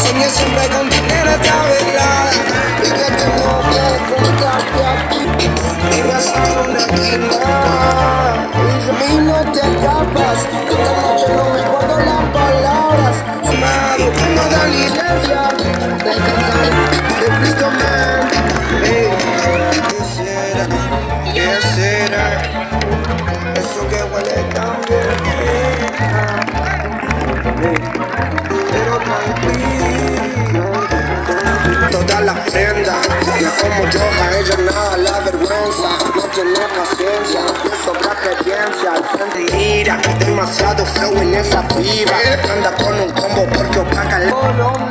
Soñé siempre con tener esta velada y que tengo que contarte a ti. Y me hacer una esquina y no te escapas. Esta noche no me guardo las palabras. Llamado, no da licencia. Te explico, man. Hey, ¿qué será? Eso que huele tan bien. Pero tranquilo, toda la prenda, no como yo, a ella nada la vergüenza, no tiene paciencia, no sobra experiencia, al frente mira, demasiado flow en esa piba, anda con un combo porque opaca el oro.